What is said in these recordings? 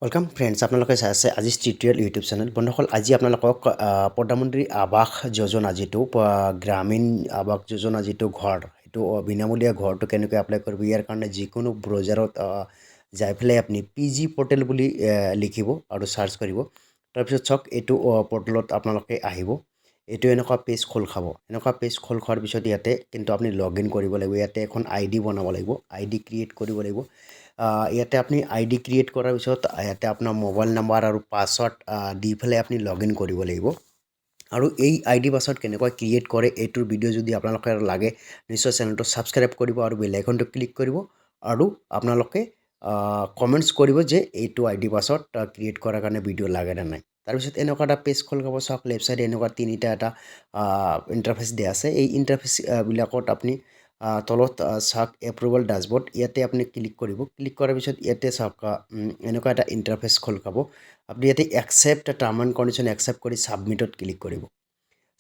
Welcome friends, আপোনালোকে চাই আছে আজি টিউটোৰিয়েল ইউটিউব চেনেল। বন্ধুসকল, আজি আপোনালোকক প্ৰধানমন্ত্ৰী আৱাস যোজনা যিটো গ্ৰামীণ আৱাস যোজনা যিটো ঘৰ, সেইটো বিনামূলীয়া ঘৰটো কেনেকৈ এপ্লাই কৰিব, ইয়াৰ কাৰণে যিকোনো ব্ৰাউজাৰত যাই পেলাই আপুনি PG পৰ্টেল বুলি লিখিব আৰু চাৰ্চ কৰিব। তাৰপিছত চাওক, এইটো পৰ্টেলত আপোনালোকে আহিব। এইটো এনেকুৱা পেজ খোল খাব। এনেকুৱা পেজ খোল খোৱাৰ পিছত ইয়াতে কিন্তু আপুনি লগ ইন কৰিব লাগিব। ইয়াতে এখন ID বনাব লাগিব, ID ক্ৰিয়েট কৰিব লাগিব। ইয়াতে আপুনি ID ক্ৰিয়েট কৰাৰ পিছত ইয়াতে আপোনাৰ মোবাইল নাম্বাৰ আৰু পাছৱৰ্ড দি পেলাই আপুনি লগ ইন কৰিব লাগিব। আৰু এই ID পাছৱৰ্ড কেনেকৈ ক্ৰিয়েট কৰে এইটোৰ ভিডিঅ' যদি আপোনালোকে লাগে, নিশ্চয় চেনেলটো ছাবস্ক্ৰাইব কৰিব আৰু বেল আইকনটো ক্লিক কৰিব। আৰু আপোনালোকে কমেণ্টছ কৰিব যে এইটো ID পাছৱৰ্ড ক্ৰিয়েট কৰাৰ কাৰণে ভিডিঅ' লাগে নে নাই। তাৰপিছত এনেকুৱা এটা পেজ খোল খাব। চাওক, লেফ্ট চাইডে এনেকুৱা তিনিটা এটা ইণ্টাৰফেচ দিয়া আছে। এই ইণ্টাৰফেচ বিলাকত আপুনি তলত চাওক এপ্ৰুভেল ডাছবৰ্ড, ইয়াতে আপুনি ক্লিক কৰিব। ক্লিক কৰাৰ পিছত ইয়াতে চাওক এনেকুৱা এটা ইণ্টাৰফেচ খোল খাব। আপুনি ইয়াতে accept term and condition accept কৰি ছাবমিটত ক্লিক কৰিব।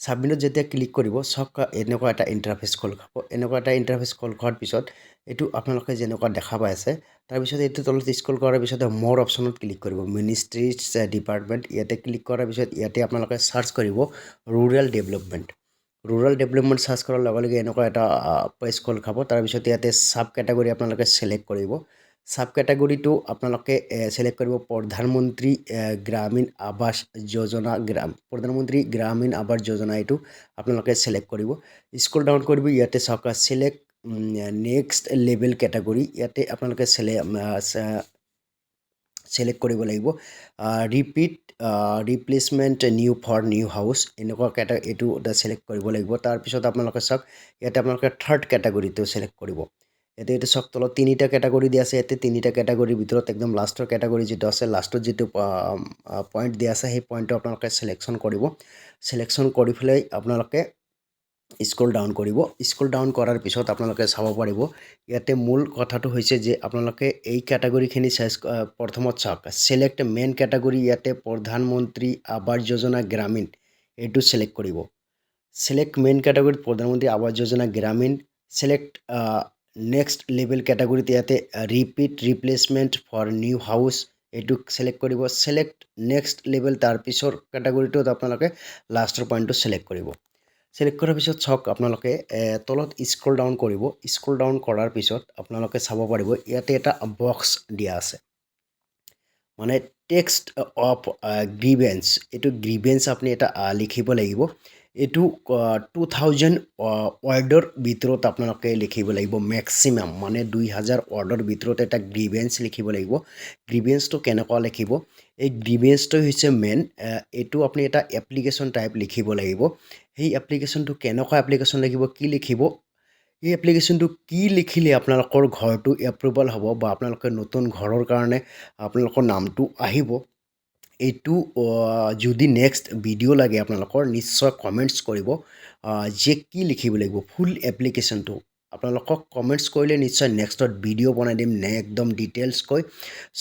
ছাবমিটত যেতিয়া ক্লিক কৰিব, চাওক এনেকুৱা এটা ইণ্টাৰফেচ খোল খাব। এনেকুৱা এটা ইণ্টাৰফেচ খোল খোৱাৰ পিছত এইটো আপোনালোকে যেনেকুৱা দেখা পাই আছে, তাৰপিছত এইটো তলত স্ক্ৰল কৰাৰ পিছত মোৰ অপশ্যনত ক্লিক কৰিব। মিনিষ্ট্ৰিজ ডিপাৰ্টমেণ্ট, ইয়াতে ক্লিক কৰাৰ পিছত ইয়াতে আপোনালোকে চাৰ্চ কৰিব rural development. Rural development search কৰাৰ লগে লগে এনেকুৱা এটা পেজ খোল খাব। তাৰপিছত ইয়াতে সাব কেটাগৰী আপোনালোকে চিলেক্ট কৰিব। সাব কেটাগৰীটো আপোনালোকে চিলেক্ট কৰিব প্ৰধানমন্ত্ৰী গ্ৰামীণ আৱাস যোজনা। প্ৰধানমন্ত্ৰী গ্ৰামীণ আৱাস যোজনা এইটো আপোনালোকে চিলেক্ট কৰিব। স্ক্ৰল ডাউন কৰিব, ইয়াতে চাওক চিলেক্ট নেক্সট লেভেল কেটাগৰী, ইয়াতে আপোনালোকে চিলেক্ট কৰিব লাগিব। Repeat replacement new for new house, এনেকুৱা এইটো চিলেক্ট কৰিব লাগিব। তাৰপিছত আপোনালোকে চাওক ইয়াতে আপোনালোকে থাৰ্ড কেটাগৰীটো চিলেক্ট কৰিব। এইটো চাওক তলত তিনিটা কেটাগৰী দিয়া আছে। ইয়াতে তিনিটা কেটাগৰীৰ ভিতৰত একদম লাষ্টৰ কেটাগৰী যিটো আছে, লাষ্টত যিটো পইণ্ট দিয়া আছে, সেই পইণ্টটো আপোনালোকে চিলেকশ্যন কৰিব। চিলেকশ্যন কৰি পেলাই আপোনালোকে স্ক্ৰল ডাউন কৰিব। স্ক্ৰল ডাউন কৰাৰ পিছত আপোনালোকে চাব পাৰিব ইয়াতে মূল কথাটো হৈছে যে আপোনালোকে এই কেটাগৰীখিনি প্ৰথমত চাওক চিলেক্ট মেইন কেটাগৰী। ইয়াতে প্ৰধানমন্ত্ৰী আৱাস যোজনা গ্ৰামীণ এইটো চিলেক্ট কৰিব। চিলেক্ট মেইন কেটাগৰীত Pradhan Mantri Awas Yojana Gramin. Select next level কেটাগৰীত ইয়াতে repeat replacement for new house এইটো চিলেক্ট কৰিব। চিলেক্ট নেক্সট লেভেল, তাৰপিছৰ কেটাগৰীটোত আপোনালোকে লাষ্টৰ পইণ্টটো চিলেক্ট কৰিব। চিলেক্ট কৰাৰ পিছত চাওক আপোনালোকে তলত স্ক্ৰল ডাউন কৰিব। স্ক্ৰল ডাউন কৰাৰ পিছত আপোনালোকে চাব পাৰিব ইয়াতে এটা বক্স দিয়া আছে, মানে টেক্সট অফ গ্ৰিভেন্স। এইটো গ্ৰিভেন্স আপুনি এটা লিখিব লাগিব। এইটো 2000 ৱৰ্ডৰ ভিতৰত আপোনালোকে লিখিব লাগিব। মেক্সিমাম মানে 2000 ৱৰ্ডৰ ভিতৰত এটা গ্ৰিভেন্স লিখিব লাগিব। গ্ৰিভেন্সটো কেনেকুৱা লিখিব, এই গ্ৰিভেন্সটো হৈছে মেইন। এইটো আপুনি এটা এপ্লিকেশ্যন টাইপ লিখিব লাগিব। সেই এপ্লিকেশ্যনটো কেনেকুৱা এপ্লিকেশ্যন লিখিব, কি লিখিব, এই এপ্লিকেশ্যনটো কি লিখিলে আপোনালোকৰ ঘৰটো এপ্ৰুভেল হ'ব বা আপোনালোকে নতুন ঘৰৰ কাৰণে আপোনালোকৰ নামটো আহিব। এইটো যদি নেক্সট ভিডিঅ' লাগে আপোনালোকৰ, নিশ্চয় কমেণ্টছ কৰিব যে কি লিখিব লাগিব। ফুল এপ্লিকেশ্যনটো আপোনালোকক কমেণ্টছ কৰিলে নিশ্চয় নেক্সটত ভিডিঅ' বনাই দিম একদম ডিটেইলছকৈ।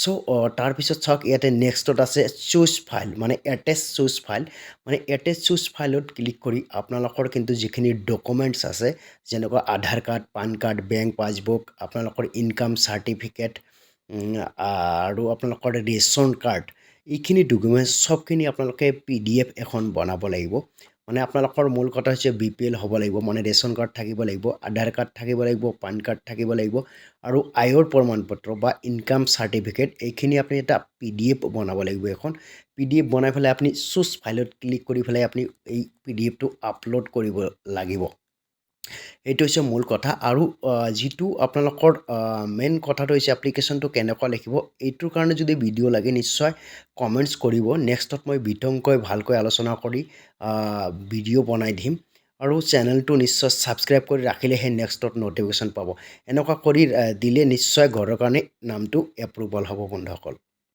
চ' তাৰপিছত চাওক ইয়াতে নেক্সটত আছে চুজ ফাইল, মানে এটেচ চুজ ফাইল। মানে এটেচ চুজ ফাইলত ক্লিক কৰি আপোনালোকৰ কিন্তু যিখিনি ডকুমেণ্টছ আছে, যেনেকুৱা Aadhaar card, PAN card, bank passbook, আপোনালোকৰ ইনকাম চাৰ্টিফিকেট আৰু আপোনালোকৰ ৰেচন কাৰ্ড, এইখিনি ডকুমেণ্টছ সবখিনি আপোনালোকে PDF এখন বনাব লাগিব। মানে আপোনালোকৰ মূল কথা হৈছে BPL হ'ব লাগিব, মানে ৰেচন কাৰ্ড থাকিব লাগিব, আধাৰ কাৰ্ড থাকিব লাগিব, পান কাৰ্ড থাকিব লাগিব আৰু আয়ৰ প্ৰমাণ পত্ৰ বা ইনকাম চাৰ্টিফিকেট, এইখিনি আপুনি এটা PDF বনাব লাগিব। এখন PDF বনাই পেলাই আপুনি চুজ ফাইলত ক্লিক কৰি পেলাই আপুনি এই PDFটো আপলোড কৰিব লাগিব। এইটো হৈছে মূল কথা। আৰু যিটো আপোনালোকৰ মেইন কথাটো হৈছে এপ্লিকেশ্যনটো কেনেকুৱা লিখিব, এইটোৰ কাৰণে যদি ভিডিঅ' লাগে নিশ্চয় কমেণ্টছ কৰিব। নেক্সটত মই বিতংকৈ ভালকৈ আলোচনা কৰি ভিডিঅ' বনাই দিম। আৰু চেনেলটো নিশ্চয় ছাবস্ক্ৰাইব কৰি ৰাখিলেহে নেক্সটত ন'টিফিকেশ্যন পাব। এনেকুৱা কৰি দিলে নিশ্চয় ঘৰৰ কাৰণে নামটো এপ্ৰুভেল হ'ব বন্ধুসকল।